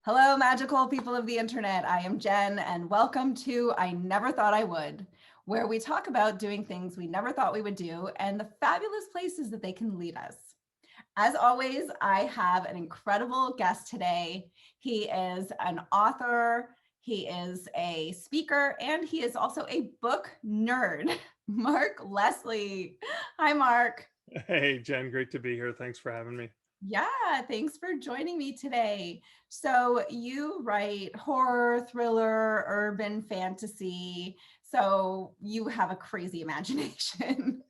Hello, magical people of the internet. I am Jen, and welcome to I Never Thought I Would, where we talk about doing things we never thought we would do and the fabulous places that they can lead us. As always, I have an incredible guest today. He is an author, he is a speaker, and he is also a book nerd. Mark Leslie. Hi, Mark. Hey, Jen, great to be here. Thanks for having me. Yeah, thanks for joining me today. So, you write horror, thriller, urban fantasy. So, you have a crazy imagination.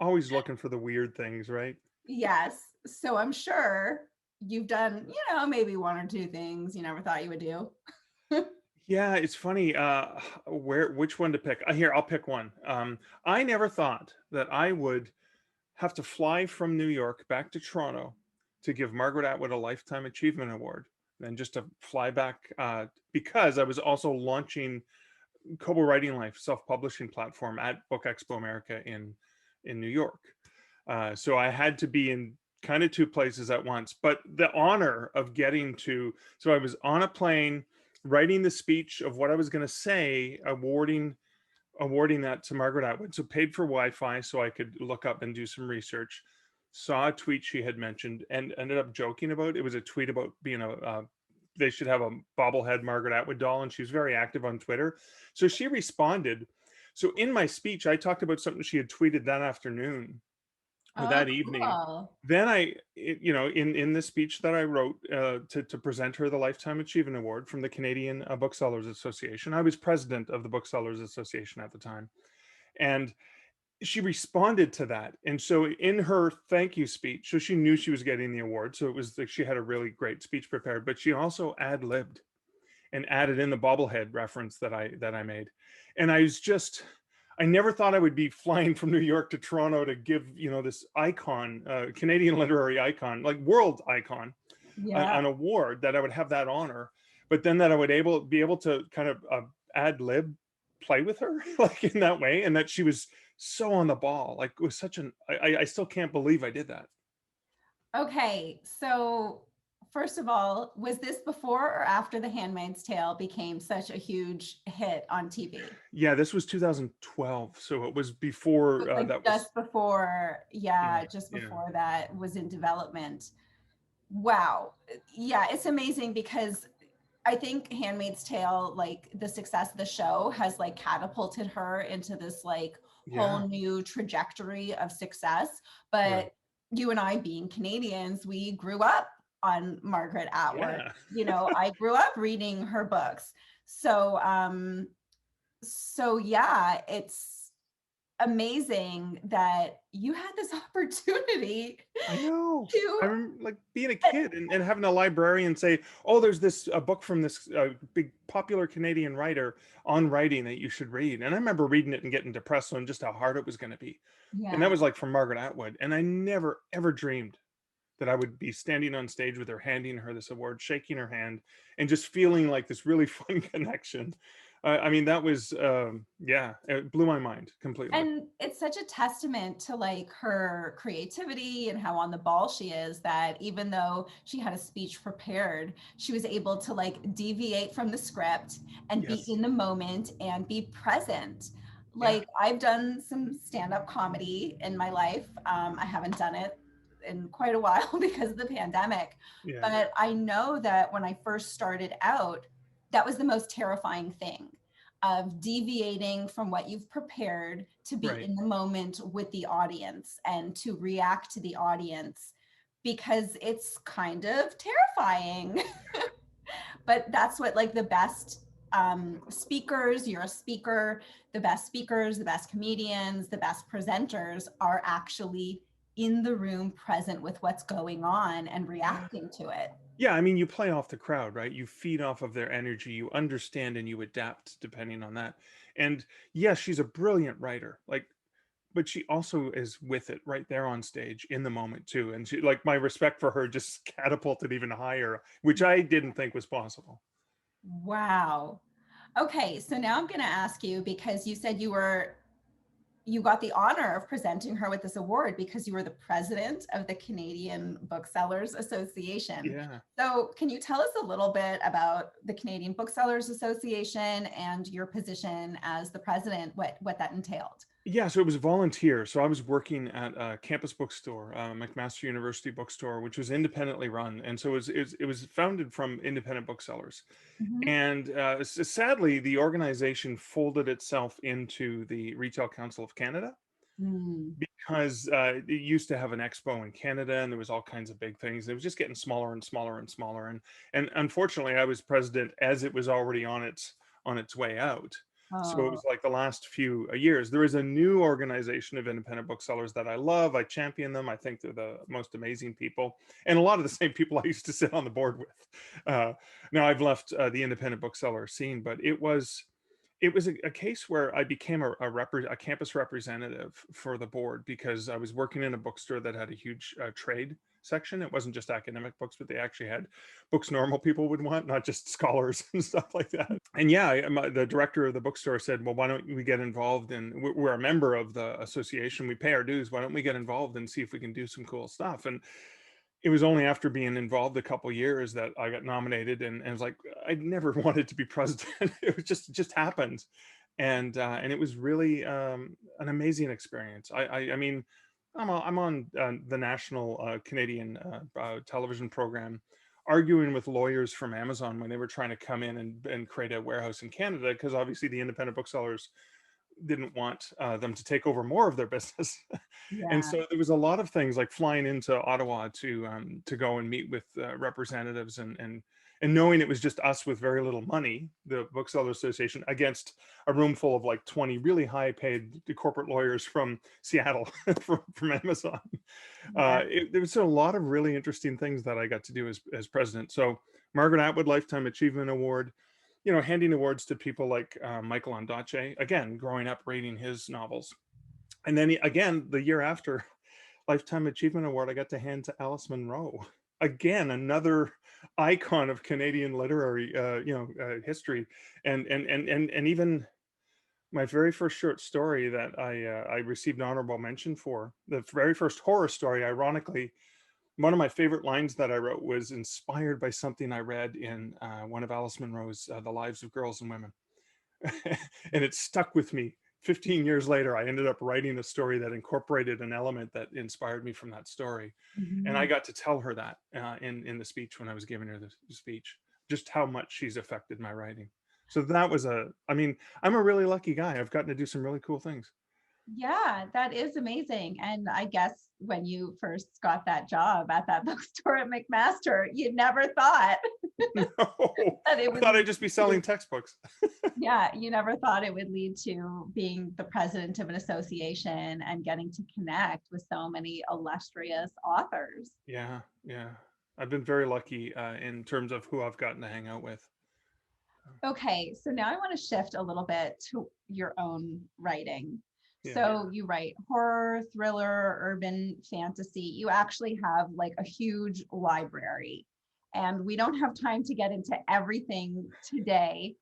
Always looking for the weird things, right? Yes. So, I'm sure you've done, maybe one or two things you never thought you would do. Yeah, it's funny. Which one to pick? Here, I'll pick one. I never thought that I would have to fly from New York back to Toronto to give Margaret Atwood a Lifetime Achievement Award, and just to fly back because I was also launching Kobo Writing Life self-publishing platform at Book Expo America in New York. So I had to be in kind of two places at once. But the honor of getting to, so I was on a plane writing the speech of what I was going to say, awarding that to Margaret Atwood. So paid for Wi-Fi so I could look up and do some research. Saw a tweet she had mentioned and ended up joking about. It was a tweet about being they should have a bobblehead Margaret Atwood doll, and she was very active on Twitter. So she responded. So in my speech, I talked about something she had tweeted that afternoon or Oh, that evening. cool. Then in the speech that I wrote to present her the Lifetime Achievement Award from the Canadian Booksellers Association, I was president of the Booksellers Association at the time, and she responded to that. And so in her thank you speech, so she knew she was getting the award, so it was like she had a really great speech prepared, but she also ad-libbed and added in the bobblehead reference that I made. And I never thought I would be flying from New York to Toronto to give, this icon, Canadian literary icon, like world icon, Yeah. an award, that I would have that honor, but then that I would be able to kind of ad lib play with her like in that way, and that she was so on the ball. Like it was such I still can't believe I did that. Okay. So, first of all, was this before or after The Handmaid's Tale became such a huge hit on TV? Yeah, this was 2012, so it was before Like that was. just before, Yeah, yeah, just yeah, before that was in development. Wow. Yeah, it's amazing because I think Handmaid's Tale, like the success of the show has like catapulted her into this like yeah, whole new trajectory of success. right, But you and I being Canadians, we grew up on Margaret Atwood. yeah. I grew up reading her books. So yeah, it's amazing that you had this opportunity I know. to I remember like being a kid and having a librarian say, "Oh, there's this a book from this big popular Canadian writer on writing that you should read." And I remember reading it and getting depressed on just how hard it was going to be. And that yeah. was like from Margaret Atwood. And I never ever dreamed that I would be standing on stage with her, handing her this award, shaking her hand, and just feeling like this really fun connection. I mean, that was, yeah, it blew my mind completely. And it's such a testament to like her creativity and how on the ball she is that even though she had a speech prepared, she was able to like deviate from the script and be Yes. in the moment and be present. Yeah. Like I've done some stand-up comedy in my life. I haven't done it in quite a while because of the pandemic, Yeah. but I know that when I first started out, that was the most terrifying thing of deviating from what you've prepared to be Right. in the moment with the audience and to react to the audience because it's kind of terrifying. But that's what like the best speakers, you're a speaker, the best comedians, the best presenters are actually in the room present with what's going on and Yeah. reacting to it. Yeah, I mean, you play off the crowd, right? You feed off of their energy, you understand and you adapt depending on that. And yes, she's a brilliant writer. Like, but she also is with it right there on stage in the moment too. And she, like, my respect for her just catapulted even higher, which I didn't think was possible. Wow. Okay, so now I'm going to ask you because you said you got the honor of presenting her with this award because you were the president of the Canadian Booksellers Association. Yeah. So can you tell us a little bit about the Canadian Booksellers Association and your position as the president, what that entailed? Yeah, so it was volunteer. So I was working at a campus bookstore, McMaster University bookstore, which was independently run, and so it was founded from independent booksellers. Mhm. And sadly, the organization folded itself into the Retail Council of Canada Mm. because it used to have an expo in Canada, and there was all kinds of big things. It was just getting smaller and smaller and smaller, and unfortunately, I was president as it was already on its way out. So it Oh, was like the last few years. There is a new organization of independent booksellers that I love. I champion them. I think they're the most amazing people, and a lot of the same people I used to sit on the board with. Uh, Now I've left the independent bookseller scene, but it was a case where I became a campus representative for the board because I was working in a bookstore that had a huge trade section. It wasn't just academic books, but they actually had books normal people would want, not just scholars and stuff like that. And yeah, the director of the bookstore said, well, why don't we get involved in, we're a member of the association, we pay our dues, why don't we get involved and see if we can do some cool stuff? And it was only after being involved a couple years that I got nominated, and it was like I never wanted to be president. It just happened, and it was really an amazing experience. I mean, I'm on the national Canadian television program, arguing with lawyers from Amazon when they were trying to come in and create a warehouse in Canada, because obviously the independent booksellers didn't want them to take over more of their business. And yeah. so there was a lot of things like flying into Ottawa to go and meet with representatives, and knowing it was just us with very little money, the Bookseller Association, against a room full of like 20 really high paid corporate lawyers from Seattle from Amazon. Yeah. There was a lot of really interesting things that I got to do as president. So Margaret Atwood Lifetime Achievement Award, handing awards to people like Michael Ondaatje, again, growing up reading his novels. And then again, the year after, Lifetime Achievement Award, I got to hand to Alice Munro. Again, another icon of Canadian literary, history, and even my very first short story that I received an honorable mention for, the very first horror story, ironically, one of my favorite lines that I wrote was inspired by something I read in one of Alice Munro's The Lives of Girls and Women. And it stuck with me. 15 years later, I ended up writing a story that incorporated an element that inspired me from that story. And I Mhm. got to tell her that in the speech when I was giving her the speech, just how much she's affected my writing. So that was I mean, I'm a really lucky guy. I've gotten to do some really cool things. Yeah, that is amazing. And I guess when you first got that job at that bookstore at McMaster, you never thought No, that it I would thought I'd lead just be to, selling textbooks. yeah, you never thought it would lead to being the president of an association and getting to connect with so many illustrious authors. Yeah, yeah. I've been very lucky in terms of who I've gotten to hang out with. Okay, so now I want to shift a little bit to your own writing. Yeah. So you write horror, thriller, urban fantasy. You actually have like a huge library, and we don't have time to get into everything today.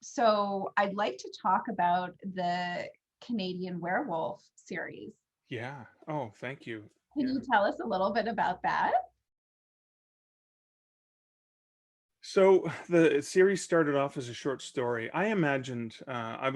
So I'd like to talk about the Canadian Werewolf series. Yeah. Oh, thank you. Can Yeah. you tell us a little bit about that? So the series started off as a short story. I imagined I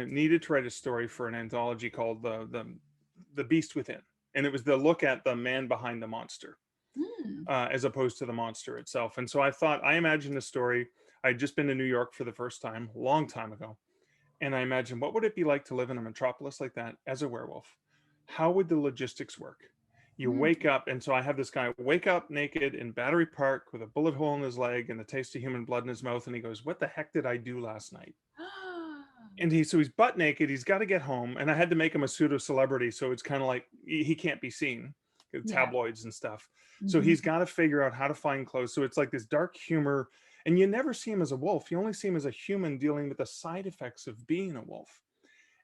needed to write a story for an anthology called the Beast Within, and it was the look at the man behind the monster, Hmm. as opposed to the monster itself. And so I imagined a story. I'd just been to New York for the first time, a long time ago, and I imagined what would it be like to live in a metropolis like that as a werewolf? How would the logistics work? You Hmm. wake up, and so I have this guy wake up naked in Battery Park with a bullet hole in his leg and the taste of human blood in his mouth, and he goes, "What the heck did I do last night?" And he's butt naked. He's got to get home, and I had to make him a pseudo celebrity, so it's kind of like he can't be seen, Yeah. tabloids and stuff. So Mhm. he's got to figure out how to find clothes. So it's like this dark humor, and you never see him as a wolf. You only see him as a human dealing with the side effects of being a wolf.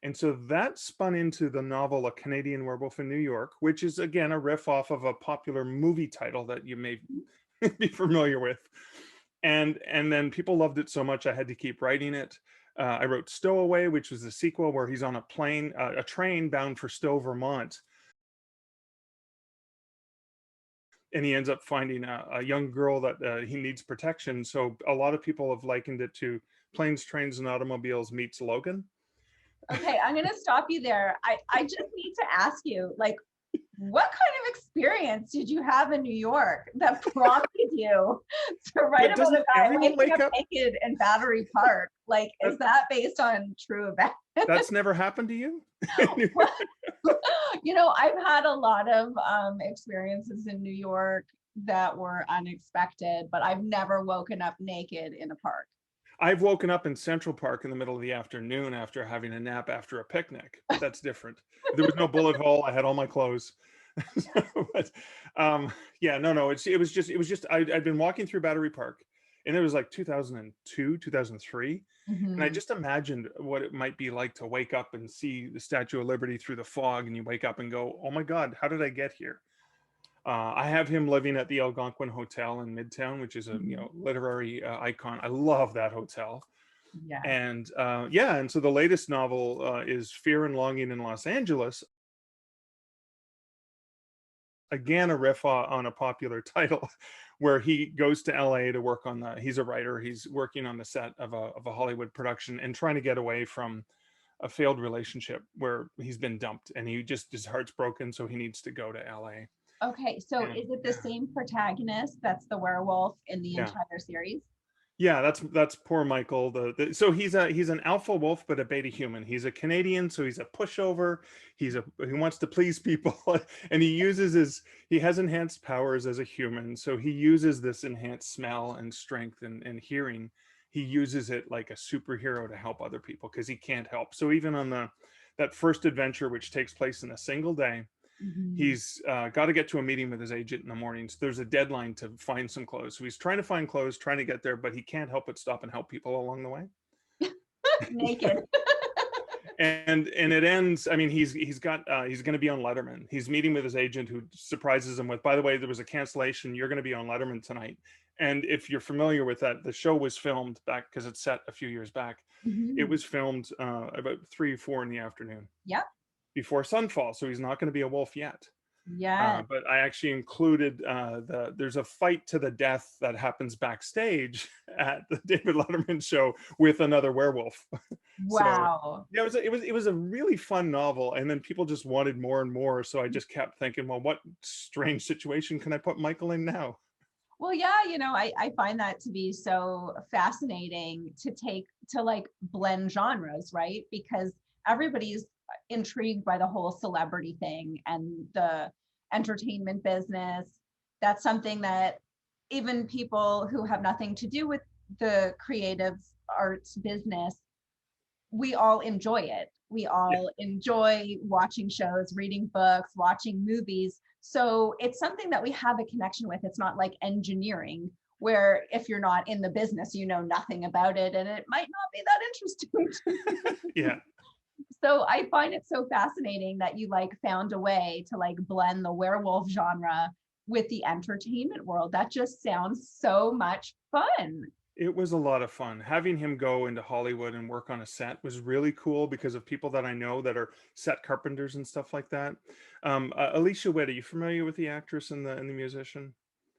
And so that spun into the novel A Canadian Werewolf in New York, which is again a riff off of a popular movie title that you may be familiar with. And then people loved it so much I had to keep writing it. I wrote Stowaway, which was the sequel where he's on a plane, a train bound for Stowe, Vermont, and he ends up finding a young girl that he needs protection. So a lot of people have likened it to Planes, Trains, and Automobiles meets Logan. Okay, I'm gonna stop you there. I just need to ask you, like, what kind of experience did you have in New York that prompted you to write about Doesn't a guy everyone waking wake up up? naked in Battery Park? Like, is that based on true events? That's never happened to you? Well, you know, I've had a lot of experiences in New York that were unexpected, but I've never woken up naked in a park. I've woken up in Central Park in the middle of the afternoon after having a nap after a picnic, but that's different. There was no bullet hole. I had all my clothes. But yeah, no, it was just I'd been walking through Battery Park, and it was like 2002, 2003, and I Mhm. just imagined what it might be like to wake up and see the Statue of Liberty through the fog, and you wake up and go, "Oh my God, how did I get here?" I have him living at the Algonquin Hotel in Midtown, which is a Mhm. literary icon. I love that hotel. Yeah. And yeah, and so the latest novel is Fear and Longing in Los Angeles. Again, a riff on a popular title, where he goes to LA to work on the. He's a writer. He's working on the set of a Hollywood production and trying to get away from a failed relationship where he's been dumped, and his heart's broken, so he needs to go to LA. Okay, so And is it the yeah, same protagonist that's the werewolf in the yeah. entire series? Yeah, that's poor Michael. So he's an alpha wolf, but a beta human. He's a Canadian, so he's a pushover. He wants to please people, and he has enhanced powers as a human. So he uses this enhanced smell and strength and hearing. He uses it like a superhero to help other people because he can't help. So even on that first adventure, which takes place in a single day, Mhm. he's got to get to a meeting with his agent in the morning. So there's a deadline to find some clothes. So he's trying to find clothes, trying to get there, but he can't help but stop and help people along the way. Naked. And it ends. I mean, he's going to be on Letterman. He's meeting with his agent, who surprises him with, "By the way, there was a cancellation. You're going to be on Letterman tonight." And if you're familiar with that, the show was filmed back, because it's set a few years back. It Mhm. was filmed about 3 or 4 in the afternoon Yep. before sunfall. So he's not going to be a wolf yet. Yes. But I actually included there's a fight to the death that happens backstage at the David Letterman show with another werewolf. So Wow. yeah, it was a really fun novel, and then people just wanted more and more. So I just kept thinking, well, what strange situation can I put Michael in now? Well, yeah, you know, I find that to be so fascinating to like blend genres, right? Because everybody's intrigued by the whole celebrity thing and the entertainment business. That's something that even people who have nothing to do with the creative arts business, we all enjoy it. We Yeah, all enjoy watching shows, reading books, watching movies. So it's something that we have a connection with. It's not like engineering, where if you're not in the business, you know nothing about it and it might not be that interesting. yeah. So I find it so fascinating that you like found a way to like blend the werewolf genre with the entertainment world. That just sounds so much fun. It was a lot of fun. Having him go into Hollywood and work on a set was really cool because of people that I know that are set carpenters and stuff like that. Alicia Witt, are you familiar with the actress and the musician?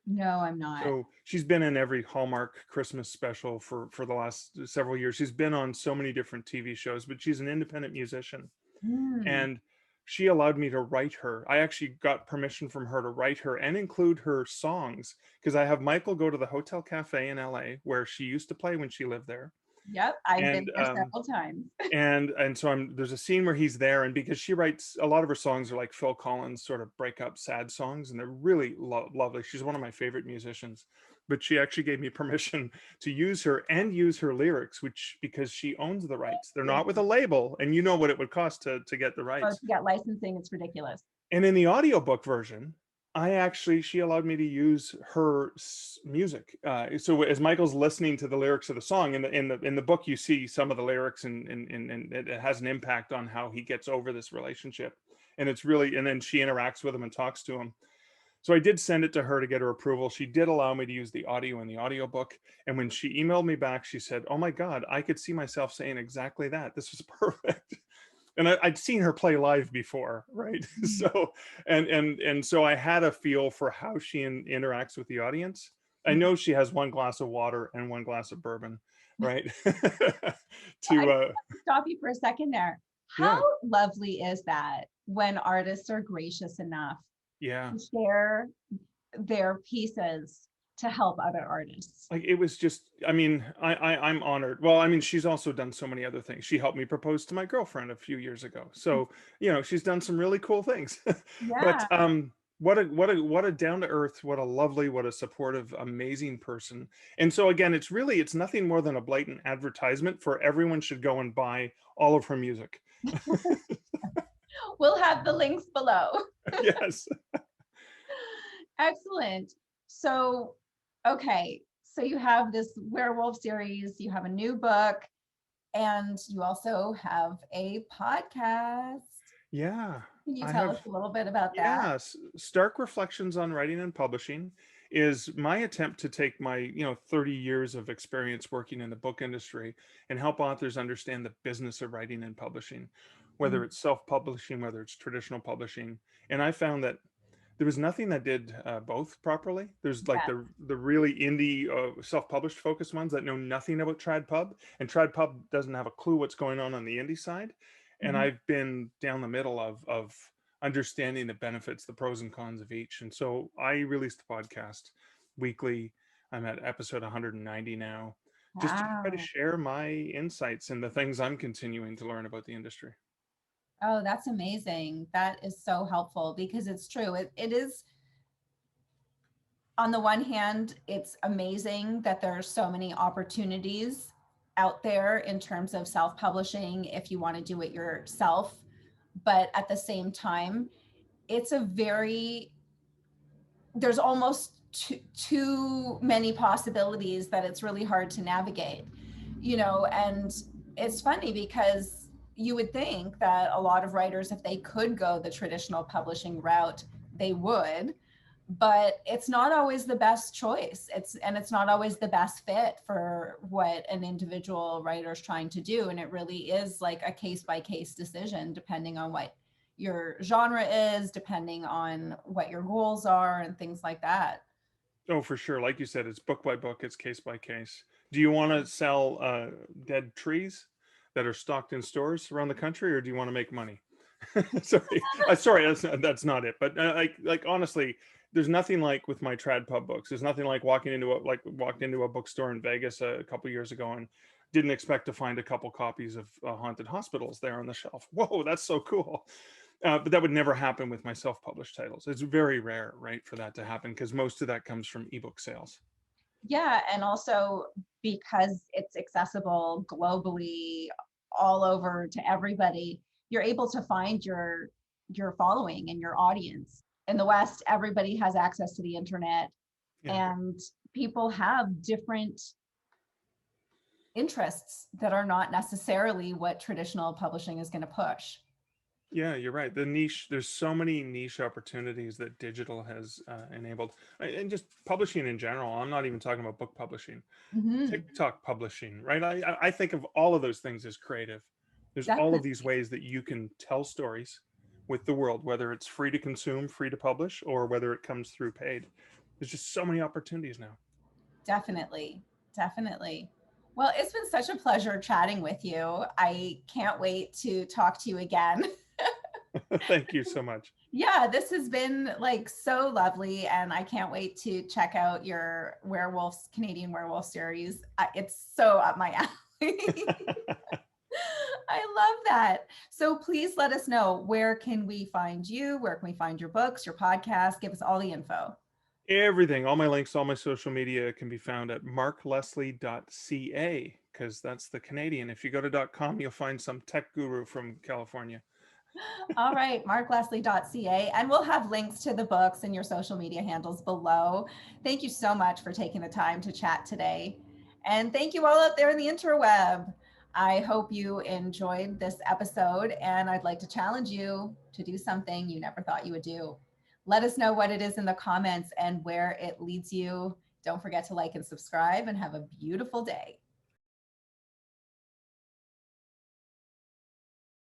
No, I'm not. So she's been in every Hallmark Christmas special for the last several years. She's been on so many different TV shows, but she's an independent musician. Hmm. And she allowed me to write her. I actually got permission from her to write her and include her songs, because I have Michael go to the Hotel Cafe in LA where she used to play when she lived there. Yep, I've been And there several times. so there's a scene where he's there, and because she writes a lot of her songs are like Phil Collins sort of breakup sad songs, and they're really lovely. She's one of my favorite musicians, but she actually gave me permission to use her and use her lyrics, which, because she owns the rights, they're not with a label, and you know what it would cost to get the Oh, rights. to get licensing, it's ridiculous. And in the audiobook version, she allowed me to use her music. So as Michael's listening to the lyrics of the song in the book, you see some of the lyrics, and it has an impact on how he gets over this relationship. And it's really, and then she interacts with him and talks to him. So I did send it to her to get her approval. She did allow me to use the audio in the audiobook. And when she emailed me back, she said, "Oh my God, I could see myself saying exactly that. This was perfect." And I'd seen her play live before, right? Mm. So, and so I had a feel for how she interacts with the audience. I Mhm. know she has one glass of water and one glass of bourbon, right? I To have to stop you for a second there. How yeah, lovely is that when artists are gracious enough yeah. to share their pieces to help other artists? Like, it was just, I mean, I'm honored. Well, I mean, she's also done so many other things. She helped me propose to my girlfriend a few years ago. So, she's done some really cool things. But Yeah. what a down to earth, what a lovely, what a supportive, amazing person. And so again, it's nothing more than a blatant advertisement for everyone should go and buy all of her music. We'll have the links below. Yes. Excellent. So, okay. So you have this werewolf series, you have a new book, and you also have a podcast. Yeah. Can you I tell have us a little bit about that? Yes, Stark Reflections on Writing and Publishing is my attempt to take my, 30 years of experience working in the book industry and help authors understand the business of writing and publishing, whether Mm. it's self-publishing, whether it's traditional publishing. And I found that there was nothing that did both properly. There's like Yeah. the really indie self-published focused ones that know nothing about trad pub, and trad pub doesn't have a clue what's going on the indie side. And Mhm. I've been down the middle of understanding the benefits, the pros and cons of each. And so I released the podcast weekly. I'm at episode 190 now, just to try to Wow. share my insights and the things I'm continuing to learn about the industry. Oh, that's amazing. That is so helpful because it's true. It is, on the one hand, it's amazing that there are so many opportunities out there in terms of self-publishing if you want to do it yourself. But at the same time, it's a very, there's almost too many possibilities that it's really hard to navigate, and it's funny because you would think that a lot of writers, if they could go the traditional publishing route, they would, but it's not always the best choice. It's not always the best fit for what an individual writer is trying to do, and it really is like a case by case decision depending on what your genre is, depending on what your goals are and things like that. Oh, for sure. Like you said, it's book by book, it's case by case. Do you want to sell dead trees that are stocked in stores around the country, or do you want to make money? Sorry, that's not it. But like honestly, there's nothing like with my trad pub books. There's nothing like walked into a bookstore in Vegas a couple years ago and didn't expect to find a couple copies of Haunted Hospitals there on the shelf. Whoa, that's so cool. But that would never happen with my self-published titles. It's very rare, right, for that to happen because most of that comes from ebook sales. Yeah, and also because it's accessible globally, all over to everybody, you're able to find your following and your audience. In the West, everybody has access to the internet, Yeah. and people have different interests that are not necessarily what traditional publishing is going to push. Yeah, you're right. The niche, there's so many niche opportunities that digital has enabled, and just publishing in general. I'm not even talking about book publishing, Mhm. TikTok publishing, right? I think of all of those things as creative. There's all of Definitely, these ways that you can tell stories with the world, whether it's free to consume, free to publish, or whether it comes through paid. There's just so many opportunities now. definitely, definitely. Well, it's been such a pleasure chatting with you. I can't wait to talk to you again. Thank you so much. Yeah, this has been like so lovely, and I can't wait to check out your Canadian Werewolf series. It's so up my alley. I love that. So please let us know, where can we find you? Where can we find your books, your podcast? Give us all the info. Everything, all my links, all my social media can be found at markleslie.ca because that's the Canadian. If you go to .com, you'll find some tech guru from California. All right, markleslie.ca. And we'll have links to the books and your social media handles below. Thank you so much for taking the time to chat today. And thank you all out there in the interweb. I hope you enjoyed this episode, and I'd like to challenge you to do something you never thought you would do. Let us know what it is in the comments and where it leads you. Don't forget to like and subscribe, and have a beautiful day.